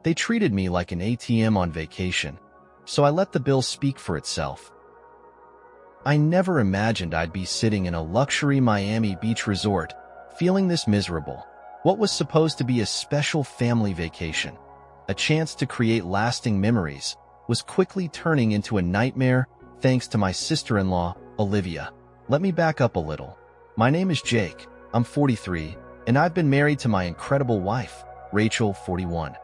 They treated me like an ATM on vacation, so I let the bill speak for itself. I never imagined I'd be sitting in a luxury Miami beach resort, feeling this miserable. What was supposed to be a special family vacation, a chance to create lasting memories, was quickly turning into a nightmare thanks to my sister-in-law, Olivia. Let me back up a little. My name is Jake, I'm 43, and I've been married to my incredible wife, Rachel, 41,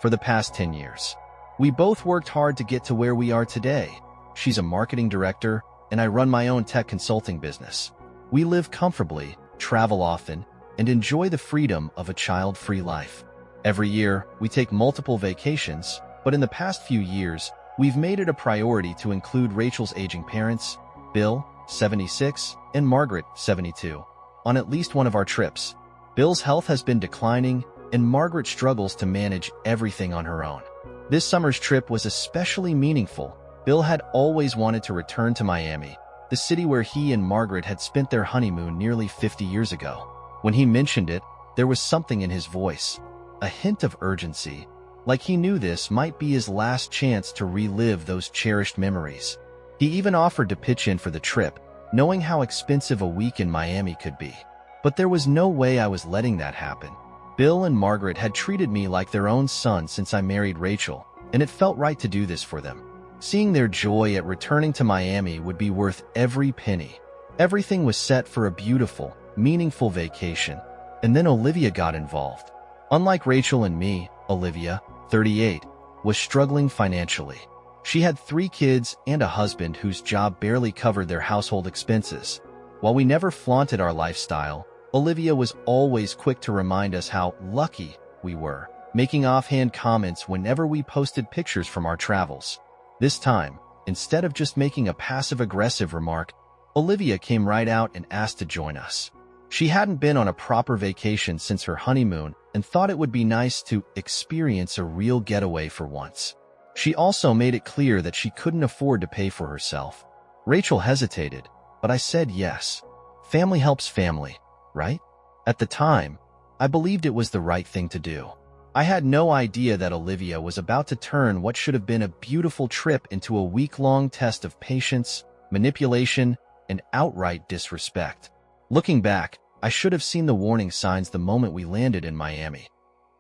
for the past 10 years. We both worked hard to get to where we are today. She's a marketing director, and I run my own tech consulting business. We live comfortably, travel often, and enjoy the freedom of a child-free life. Every year, we take multiple vacations, but in the past few years, we've made it a priority to include Rachel's aging parents, Bill, 76, and Margaret, 72, on at least one of our trips. Bill's health has been declining, and Margaret struggles to manage everything on her own. This summer's trip was especially meaningful. Bill had always wanted to return to Miami, the city where he and Margaret had spent their honeymoon nearly 50 years ago. When he mentioned it, there was something in his voice, a hint of urgency, like he knew this might be his last chance to relive those cherished memories. He even offered to pitch in for the trip, knowing how expensive a week in Miami could be. But there was no way I was letting that happen. Bill and Margaret had treated me like their own son since I married Rachel, and it felt right to do this for them. Seeing their joy at returning to Miami would be worth every penny. Everything was set for a beautiful, meaningful vacation, and then Olivia got involved. Unlike Rachel and me, Olivia, 38, was struggling financially. She had 3 kids and a husband whose job barely covered their household expenses. While we never flaunted our lifestyle, Olivia was always quick to remind us how lucky we were, making offhand comments whenever we posted pictures from our travels. This time, instead of just making a passive-aggressive remark, Olivia came right out and asked to join us. She hadn't been on a proper vacation since her honeymoon and thought it would be nice to experience a real getaway for once. She also made it clear that she couldn't afford to pay for herself. Rachel hesitated, but I said yes. Family helps family, right? At the time, I believed it was the right thing to do. I had no idea that Olivia was about to turn what should have been a beautiful trip into a week-long test of patience, manipulation, and outright disrespect. Looking back, I should have seen the warning signs the moment we landed in Miami.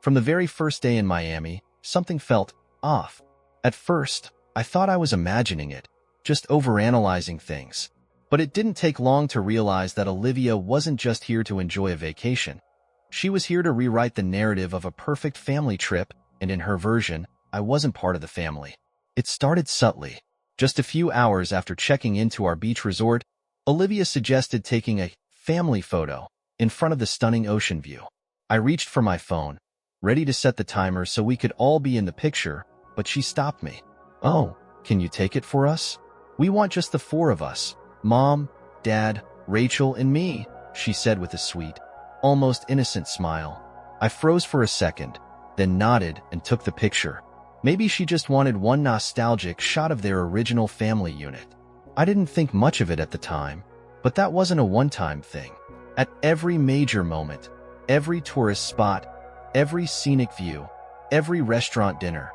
From the very first day in Miami, something felt off. At first, I thought I was imagining it, just overanalyzing things. But it didn't take long to realize that Olivia wasn't just here to enjoy a vacation. She was here to rewrite the narrative of a perfect family trip, and in her version, I wasn't part of the family. It started subtly. Just a few hours after checking into our beach resort, Olivia suggested taking a family photo in front of the stunning ocean view. I reached for my phone, ready to set the timer so we could all be in the picture, but she stopped me. "Oh, can you take it for us? We want just the 4 of us. Mom, Dad, Rachel, and me," she said with a sweet, almost innocent smile. I froze for a second, then nodded and took the picture. Maybe she just wanted one nostalgic shot of their original family unit. I didn't think much of it at the time, but that wasn't a one-time thing. At every major moment, every tourist spot, every scenic view, every restaurant dinner,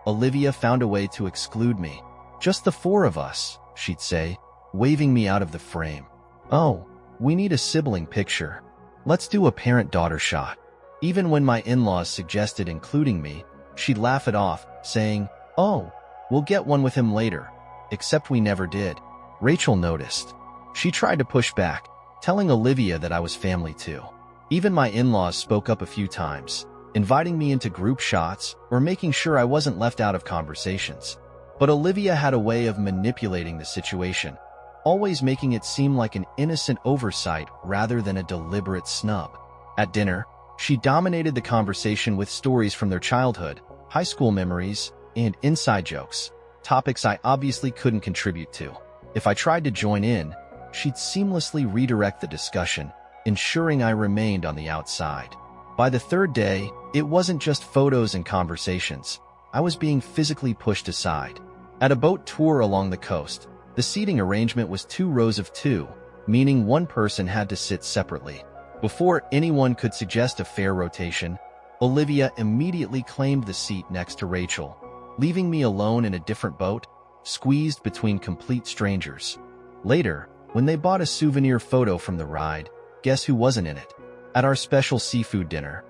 Olivia found a way to exclude me. "Just the 4 of us," she'd say, waving me out of the frame. "Oh, we need a sibling picture. Let's do a parent-daughter shot." Even when my in-laws suggested including me, she'd laugh it off, saying, "Oh, we'll get one with him later." Except we never did. Rachel noticed. She tried to push back, telling Olivia that I was family too. Even my in-laws spoke up a few times, inviting me into group shots or making sure I wasn't left out of conversations. But Olivia had a way of manipulating the situation, always making it seem like an innocent oversight rather than a deliberate snub. At dinner, she dominated the conversation with stories from their childhood, high school memories, and inside jokes, topics I obviously couldn't contribute to. If I tried to join in, she'd seamlessly redirect the discussion, ensuring I remained on the outside. By the 3rd day, it wasn't just photos and conversations. I was being physically pushed aside. At a boat tour along the coast, the seating arrangement was 2 rows of 2, meaning one person had to sit separately. Before anyone could suggest a fair rotation, Olivia immediately claimed the seat next to Rachel, leaving me alone in a different boat, squeezed between complete strangers. Later, when they bought a souvenir photo from the ride, guess who wasn't in it? At our special seafood dinner,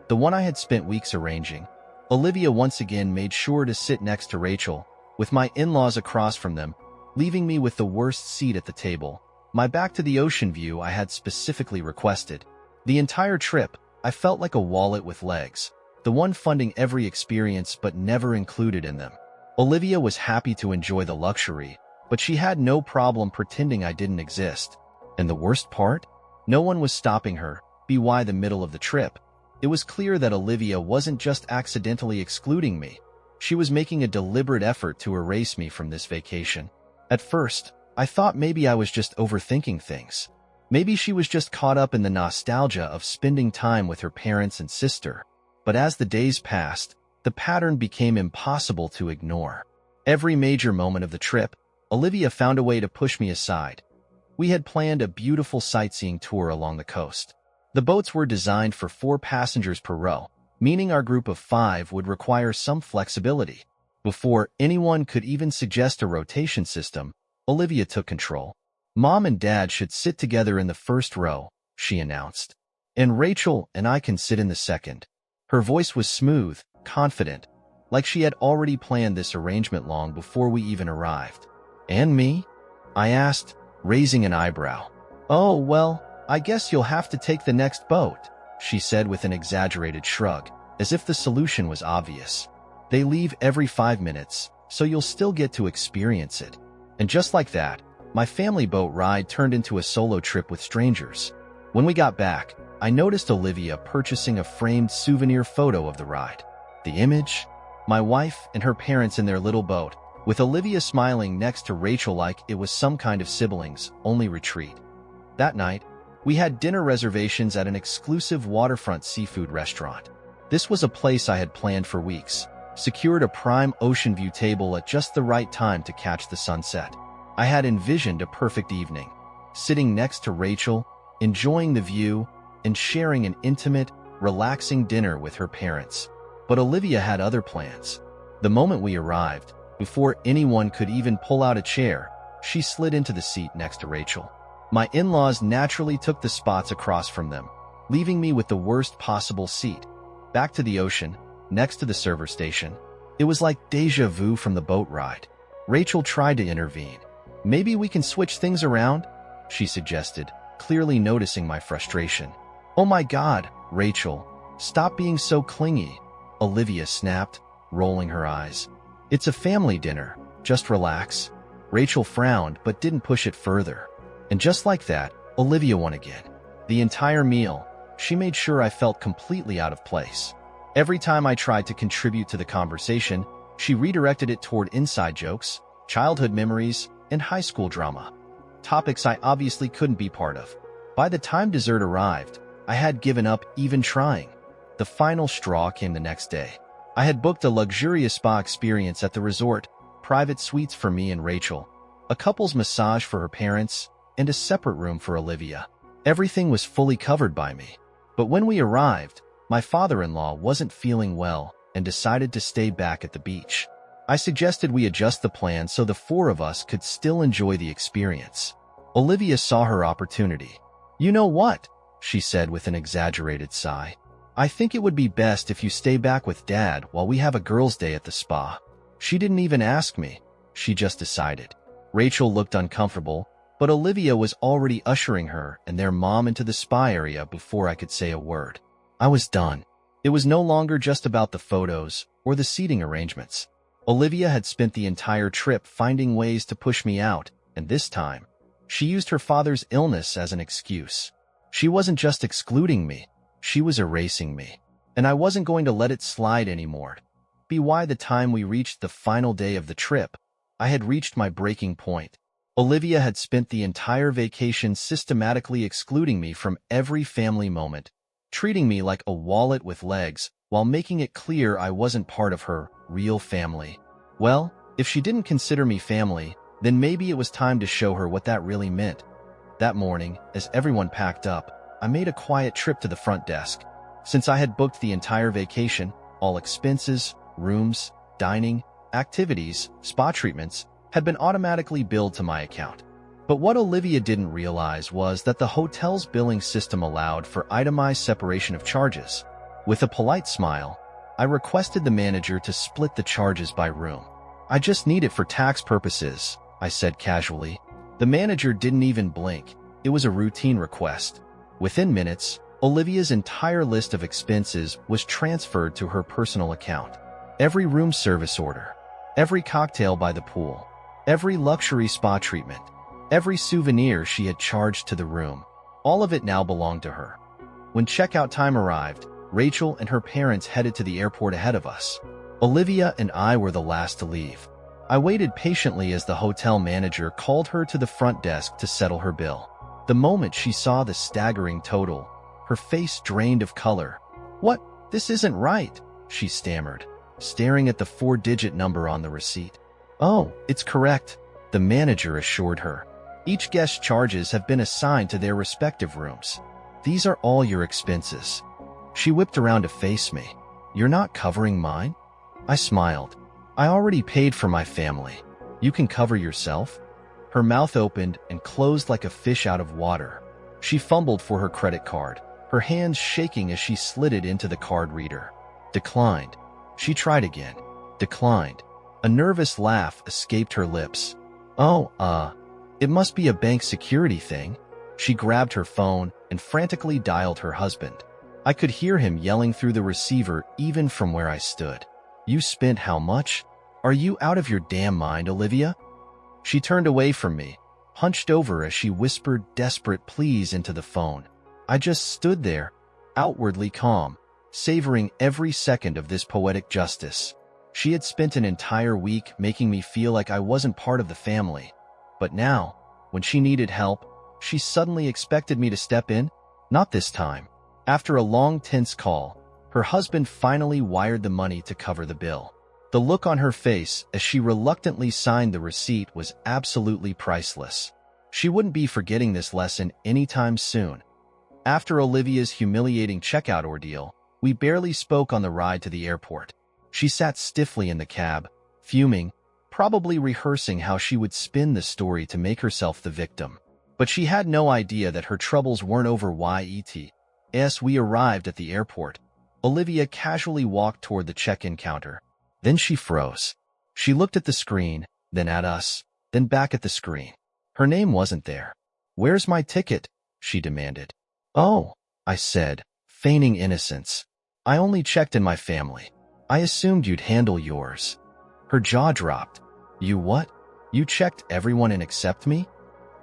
the one I had spent weeks arranging, Olivia once again made sure to sit next to Rachel, with my in-laws across from them, leaving me with the worst seat at the table, my back to the ocean view I had specifically requested. The entire trip, I felt like a wallet with legs, the one funding every experience but never included in them. Olivia was happy to enjoy the luxury, but she had no problem pretending I didn't exist. And the worst part? No one was stopping her, by the middle of the trip. It was clear that Olivia wasn't just accidentally excluding me. She was making a deliberate effort to erase me from this vacation. At first, I thought maybe I was just overthinking things. Maybe she was just caught up in the nostalgia of spending time with her parents and sister. But as the days passed, the pattern became impossible to ignore. Every major moment of the trip, Olivia found a way to push me aside. We had planned a beautiful sightseeing tour along the coast. The boats were designed for 4 passengers per row, meaning our group of 5 would require some flexibility. Before anyone could even suggest a rotation system, Olivia took control. "Mom and Dad should sit together in the first row," she announced. "And Rachel and I can sit in the second." Her voice was smooth, confident, like she had already planned this arrangement long before we even arrived. "And me?" I asked, raising an eyebrow. "Oh, well, I guess you'll have to take the next boat," she said with an exaggerated shrug, as if the solution was obvious. "They leave every 5 minutes, so you'll still get to experience it." And just like that, my family boat ride turned into a solo trip with strangers. When we got back, I noticed Olivia purchasing a framed souvenir photo of the ride. The image? My wife and her parents in their little boat, with Olivia smiling next to Rachel like it was some kind of siblings-only retreat. That night, we had dinner reservations at an exclusive waterfront seafood restaurant. This was a place I had planned for weeks, secured a prime ocean view table at just the right time to catch the sunset. I had envisioned a perfect evening, sitting next to Rachel, enjoying the view, and sharing an intimate, relaxing dinner with her parents. But Olivia had other plans. The moment we arrived, before anyone could even pull out a chair, she slid into the seat next to Rachel. My in-laws naturally took the spots across from them, leaving me with the worst possible seat, back to the ocean, next to the server station. It was like déjà vu from the boat ride. Rachel tried to intervene. "Maybe we can switch things around?" she suggested, clearly noticing my frustration. "Oh my God, Rachel, stop being so clingy," Olivia snapped, rolling her eyes. "It's a family dinner, just relax." Rachel frowned but didn't push it further. And just like that, Olivia won again. The entire meal, she made sure I felt completely out of place. Every time I tried to contribute to the conversation, she redirected it toward inside jokes, childhood memories, and high school drama. Topics I obviously couldn't be part of. By the time dessert arrived, I had given up even trying. The final straw came the next day. I had booked a luxurious spa experience at the resort, private suites for me and Rachel, a couple's massage for her parents, and a separate room for Olivia. Everything was fully covered by me. But when we arrived, my father-in-law wasn't feeling well and decided to stay back at the beach. I suggested we adjust the plan so the 4 of us could still enjoy the experience. Olivia saw her opportunity. "You know what?" she said with an exaggerated sigh. "I think it would be best if you stay back with Dad while we have a girls' day at the spa." She didn't even ask me. She just decided. Rachel looked uncomfortable, but Olivia was already ushering her and their mom into the spa area before I could say a word. I was done. It was no longer just about the photos or the seating arrangements. Olivia had spent the entire trip finding ways to push me out, and this time, she used her father's illness as an excuse. She wasn't just excluding me, she was erasing me. And I wasn't going to let it slide anymore. By the time we reached the final day of the trip, I had reached my breaking point. Olivia had spent the entire vacation systematically excluding me from every family moment, treating me like a wallet with legs while making it clear I wasn't part of her real family. Well, if she didn't consider me family, then maybe it was time to show her what that really meant. That morning, as everyone packed up, I made a quiet trip to the front desk. Since I had booked the entire vacation, all expenses, rooms, dining, activities, spa treatments had been automatically billed to my account. But what Olivia didn't realize was that the hotel's billing system allowed for itemized separation of charges. With a polite smile, I requested the manager to split the charges by room. "I just need it for tax purposes," I said casually. The manager didn't even blink. It was a routine request. Within minutes, Olivia's entire list of expenses was transferred to her personal account. Every room service order, every cocktail by the pool, every luxury spa treatment, every souvenir she had charged to the room, all of it now belonged to her. When checkout time arrived, Rachel and her parents headed to the airport ahead of us. Olivia and I were the last to leave. I waited patiently as the hotel manager called her to the front desk to settle her bill. The moment she saw the staggering total, her face drained of color. "What? This isn't right," she stammered, staring at the 4-digit number on the receipt. "Oh, it's correct," the manager assured her. "Each guest's charges have been assigned to their respective rooms. These are all your expenses." She whipped around to face me. "You're not covering mine?" I smiled. "I already paid for my family. You can cover yourself?" Her mouth opened and closed like a fish out of water. She fumbled for her credit card, her hands shaking as she slid it into the card reader. Declined. She tried again. Declined. A nervous laugh escaped her lips. "Oh, it must be a bank security thing." She grabbed her phone and frantically dialed her husband. I could hear him yelling through the receiver even from where I stood. "You spent how much? Are you out of your damn mind, Olivia?" She turned away from me, hunched over as she whispered desperate pleas into the phone. I just stood there, outwardly calm, savoring every second of this poetic justice. She had spent an entire week making me feel like I wasn't part of the family. But now, when she needed help, she suddenly expected me to step in? Not this time. After a long, tense call, her husband finally wired the money to cover the bill. The look on her face as she reluctantly signed the receipt was absolutely priceless. She wouldn't be forgetting this lesson anytime soon. After Olivia's humiliating checkout ordeal, we barely spoke on the ride to the airport. She sat stiffly in the cab, fuming, probably rehearsing how she would spin the story to make herself the victim. But she had no idea that her troubles weren't over yet. As we arrived at the airport, Olivia casually walked toward the check-in counter. Then she froze. She looked at the screen, then at us, then back at the screen. Her name wasn't there. "Where's my ticket?" she demanded. "Oh," I said, feigning innocence. "I only checked in my family. I assumed you'd handle yours." Her jaw dropped. "You what? You checked everyone and except me?"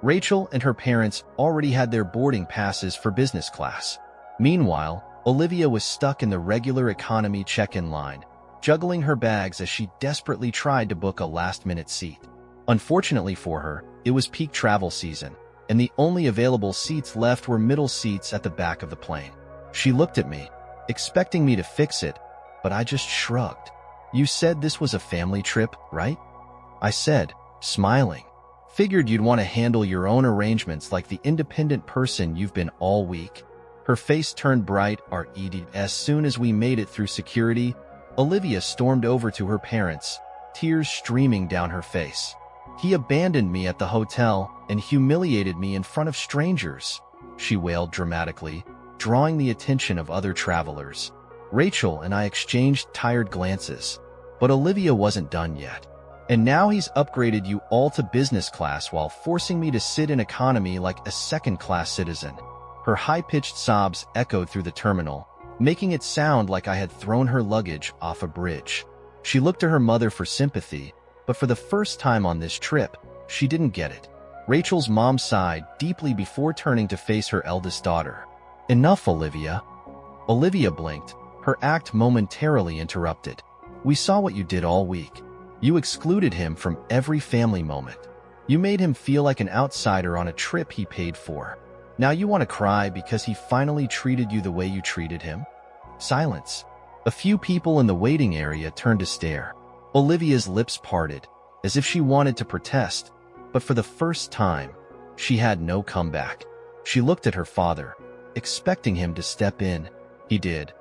Rachel and her parents already had their boarding passes for business class. Meanwhile, Olivia was stuck in the regular economy check-in line, juggling her bags as she desperately tried to book a last-minute seat. Unfortunately for her, it was peak travel season, and the only available seats left were middle seats at the back of the plane. She looked at me, expecting me to fix it, but I just shrugged. "You said this was a family trip, right?" I said, smiling. "Figured you'd want to handle your own arrangements like the independent person you've been all week." Her face turned bright. As soon as we made it through security, Olivia stormed over to her parents, tears streaming down her face. "He abandoned me at the hotel and humiliated me in front of strangers," she wailed dramatically, drawing the attention of other travelers. Rachel and I exchanged tired glances, but Olivia wasn't done yet. "And now he's upgraded you all to business class while forcing me to sit in economy like a second-class citizen." Her high-pitched sobs echoed through the terminal, making it sound like I had thrown her luggage off a bridge. She looked to her mother for sympathy, but for the first time on this trip, she didn't get it. Rachel's mom sighed deeply before turning to face her eldest daughter. "Enough, Olivia." Olivia blinked, her act momentarily interrupted. "We saw what you did all week. You excluded him from every family moment. You made him feel like an outsider on a trip he paid for. Now you want to cry because he finally treated you the way you treated him?" Silence. A few people in the waiting area turned to stare. Olivia's lips parted, as if she wanted to protest, but for the first time, she had no comeback. She looked at her father, expecting him to step in. He did,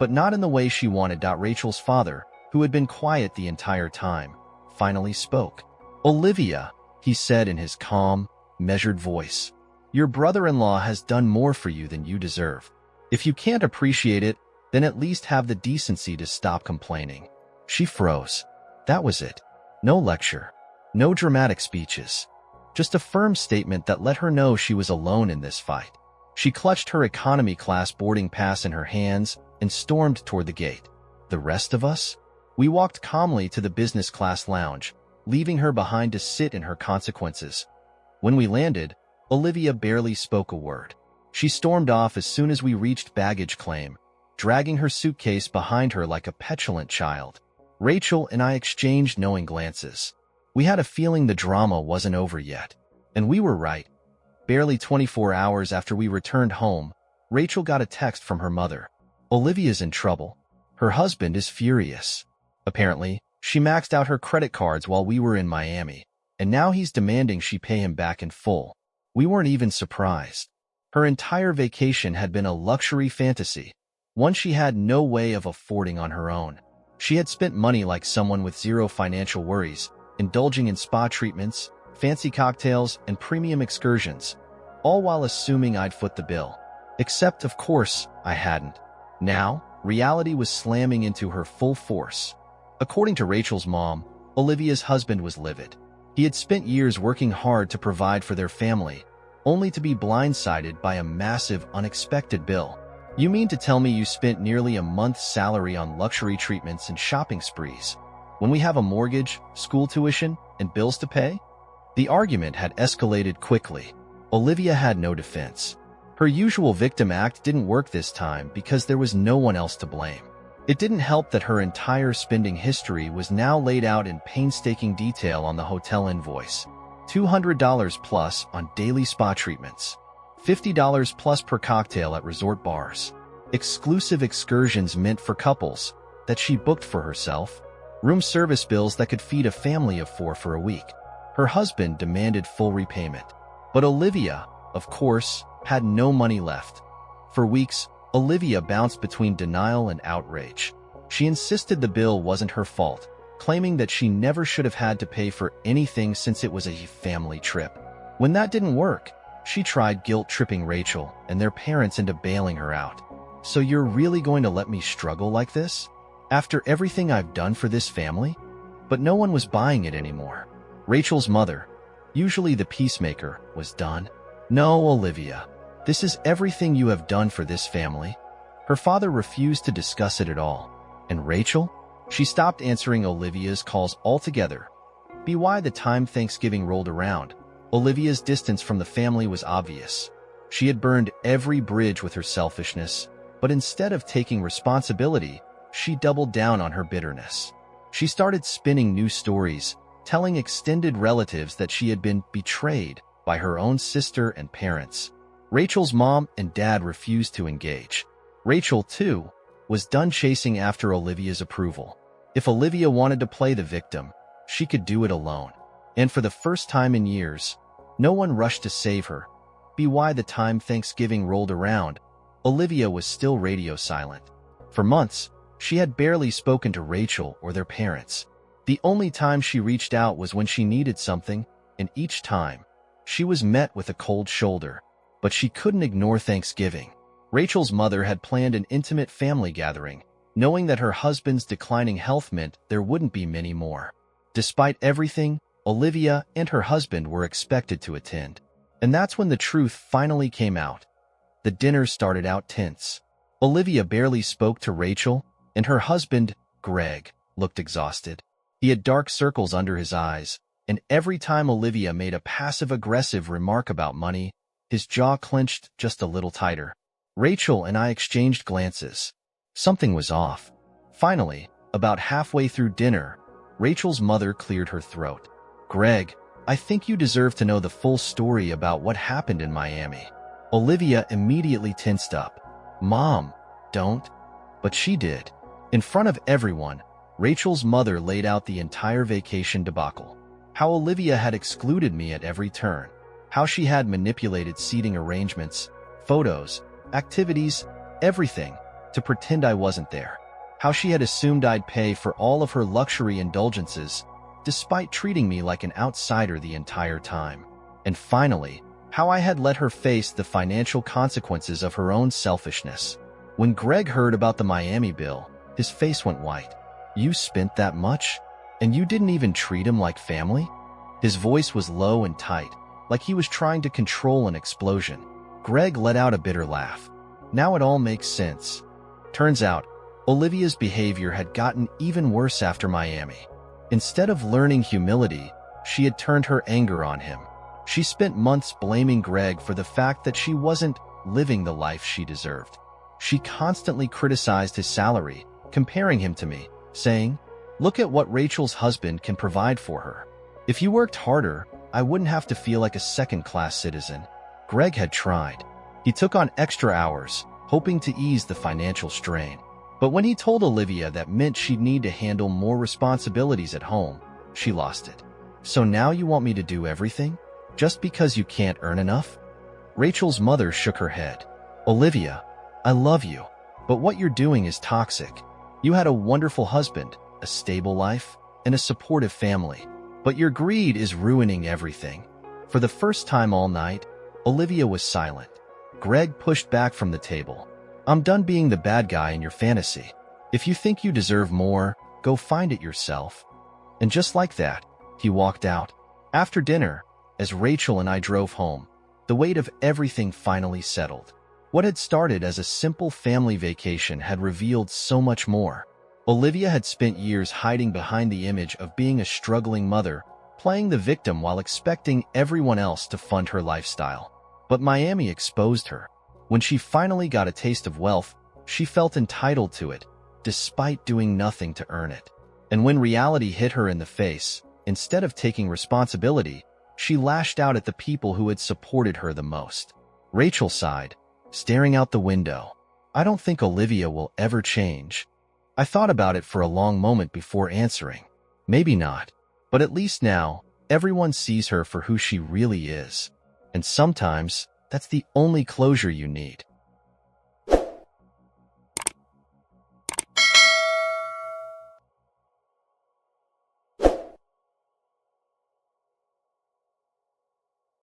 but not in the way she wanted. Rachel's father, who had been quiet the entire time, finally spoke. "Olivia," he said in his calm, measured voice, "your brother-in-law has done more for you than you deserve. If you can't appreciate it, then at least have the decency to stop complaining." She froze. That was it. No lecture. No dramatic speeches. Just a firm statement that let her know she was alone in this fight. She clutched her economy class boarding pass in her hands and stormed toward the gate. The rest of us? We walked calmly to the business class lounge, leaving her behind to sit in her consequences. When we landed, Olivia barely spoke a word. She stormed off as soon as we reached baggage claim, dragging her suitcase behind her like a petulant child. Rachel and I exchanged knowing glances. We had a feeling the drama wasn't over yet. And we were right. Barely 24 hours after we returned home, Rachel got a text from her mother. "Olivia's in trouble. Her husband is furious. Apparently, she maxed out her credit cards while we were in Miami, and now he's demanding she pay him back in full." We weren't even surprised. Her entire vacation had been a luxury fantasy, one she had no way of affording on her own. She had spent money like someone with zero financial worries, indulging in spa treatments, fancy cocktails, and premium excursions, all while assuming I'd foot the bill. Except, of course, I hadn't. Now, reality was slamming into her full force. According to Rachel's mom, Olivia's husband was livid. He had spent years working hard to provide for their family, only to be blindsided by a massive, unexpected bill. "You mean to tell me you spent nearly a month's salary on luxury treatments and shopping sprees, when we have a mortgage, school tuition, and bills to pay?" The argument had escalated quickly. Olivia had no defense. Her usual victim act didn't work this time because there was no one else to blame. It didn't help that her entire spending history was now laid out in painstaking detail on the hotel invoice. $200 plus on daily spa treatments. $50 plus per cocktail at resort bars. Exclusive excursions meant for couples that she booked for herself. Room service bills that could feed a family of 4 for a week. Her husband demanded full repayment. But Olivia, of course, had no money left. For weeks, Olivia bounced between denial and outrage. She insisted the bill wasn't her fault, claiming that she never should have had to pay for anything since it was a family trip. When that didn't work, she tried guilt-tripping Rachel and their parents into bailing her out. "So you're really going to let me struggle like this? After everything I've done for this family?" But no one was buying it anymore. Rachel's mother, usually the peacemaker, was done. "No, Olivia. This is everything you have done for this family." Her father refused to discuss it at all. And Rachel? She stopped answering Olivia's calls altogether. By the time Thanksgiving rolled around, Olivia's distance from the family was obvious. She had burned every bridge with her selfishness, but instead of taking responsibility, she doubled down on her bitterness. She started spinning new stories, telling extended relatives that she had been betrayed by her own sister and parents. Rachel's mom and dad refused to engage. Rachel, too, was done chasing after Olivia's approval. If Olivia wanted to play the victim, she could do it alone. And for the first time in years, no one rushed to save her. By the time Thanksgiving rolled around, Olivia was still radio silent. For months, she had barely spoken to Rachel or their parents. The only time she reached out was when she needed something, and each time, she was met with a cold shoulder. But she couldn't ignore Thanksgiving. Rachel's mother had planned an intimate family gathering, knowing that her husband's declining health meant there wouldn't be many more. Despite everything, Olivia and her husband were expected to attend. And that's when the truth finally came out. The dinner started out tense. Olivia barely spoke to Rachel, and her husband, Greg, looked exhausted. He had dark circles under his eyes, and every time Olivia made a passive-aggressive remark about money, his jaw clenched just a little tighter. Rachel and I exchanged glances. Something was off. Finally, about halfway through dinner, Rachel's mother cleared her throat. "Greg, I think you deserve to know the full story about what happened in Miami." Olivia immediately tensed up. "Mom, don't." But she did. In front of everyone, Rachel's mother laid out the entire vacation debacle. How Olivia had excluded me at every turn. How she had manipulated seating arrangements, photos, activities, everything, to pretend I wasn't there. How she had assumed I'd pay for all of her luxury indulgences, despite treating me like an outsider the entire time. And finally, how I had let her face the financial consequences of her own selfishness. When Greg heard about the Miami bill, his face went white. "You spent that much? And you didn't even treat him like family?" His voice was low and tight, like he was trying to control an explosion. Greg let out a bitter laugh. "Now it all makes sense." Turns out, Olivia's behavior had gotten even worse after Miami. Instead of learning humility, she had turned her anger on him. She spent months blaming Greg for the fact that she wasn't living the life she deserved. She constantly criticized his salary, comparing him to me, saying, "Look at what Rachel's husband can provide for her. If you worked harder, I wouldn't have to feel like a second-class citizen." Greg had tried. He took on extra hours, hoping to ease the financial strain. But when he told Olivia that meant she'd need to handle more responsibilities at home, she lost it. "So now you want me to do everything? Just because you can't earn enough?" Rachel's mother shook her head. "Olivia, I love you, but what you're doing is toxic. You had a wonderful husband, a stable life, and a supportive family. But your greed is ruining everything." For the first time all night, Olivia was silent. Greg pushed back from the table. "I'm done being the bad guy in your fantasy. If you think you deserve more, go find it yourself." And just like that, he walked out. After dinner, as Rachel and I drove home, the weight of everything finally settled. What had started as a simple family vacation had revealed so much more. Olivia had spent years hiding behind the image of being a struggling mother, playing the victim while expecting everyone else to fund her lifestyle. But Miami exposed her. When she finally got a taste of wealth, she felt entitled to it, despite doing nothing to earn it. And when reality hit her in the face, instead of taking responsibility, she lashed out at the people who had supported her the most. Rachel sighed, staring out the window. "I don't think Olivia will ever change." I thought about it for a long moment before answering. Maybe not, but at least now, everyone sees her for who she really is. And sometimes, that's the only closure you need.